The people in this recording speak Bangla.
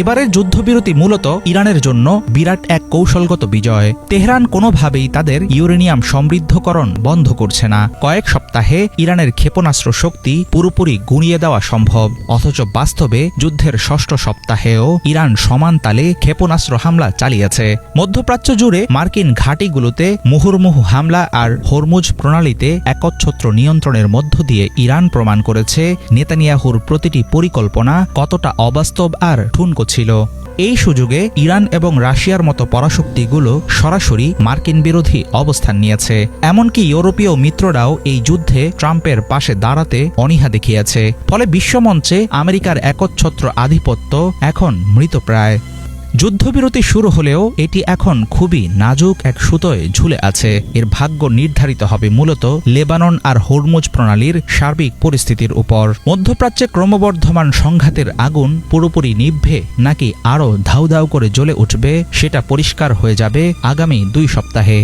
এবারের যুদ্ধবিরতি মূলত ইরানের জন্য বিরাট এক কৌশলগত বিজয়। তেহরান কোনোভাবেই তাদের ইউরেনিয়াম সমৃদ্ধকরণ বন্ধ করছে না। কয়েক সপ্তাহে ইরানের ক্ষেপণাস্ত্র শক্তি পুরোপুরি গুঁড়িয়ে দেওয়া সম্ভব, অথচ বাস্তবে যুদ্ধের ষষ্ঠ সপ্তাহেও ইরান সমান তালে ক্ষেপণাস্ত্র হামলা চালিয়েছে। মধ্যপ্রাচ্য জুড়ে মার্কিন ঘাঁটিগুলোতে মুহুর্মুহু হামলা আর হরমুজ প্রণালীতে একচ্ছত্র নিয়ন্ত্রণের মধ্য দিয়ে ইরান প্রমাণ করেছে নেতানিয়াহুর প্রতিটি পরিকল্পনা কতটা অবাস্তব আর ঠুনকো ছিল। এই সুযোগে ইরান এবং রাশিয়ার মতো পরাশক্তিগুলো সরাসরি মার্কিন বিরোধী অবস্থান নিয়েছে। এমনকি ইউরোপীয় মিত্ররাও এই যুদ্ধে ট্রাম্পের পাশে দাঁড়াতে অনীহা দেখিয়েছে। ফলে বিশ্বমঞ্চে আমেরিকার একচ্ছত্র আধিপত্য এখন মৃতপ্রায়। যুদ্ধবিরতি শুরু হলেও এটি এখন খুবই নাজুক এক সুতোয় ঝুলে আছে। এর ভাগ্য নির্ধারিত হবে মূলত লেবানন আর হরমুজ প্রণালীর সার্বিক পরিস্থিতির উপর। মধ্যপ্রাচ্যে ক্রমবর্ধমান সংঘাতের আগুন পুরোপুরি নিভবে নাকি আরও ধাউ ধাউ করে জ্বলে উঠবে, সেটা পরিষ্কার হয়ে যাবে আগামী 2 সপ্তাহে।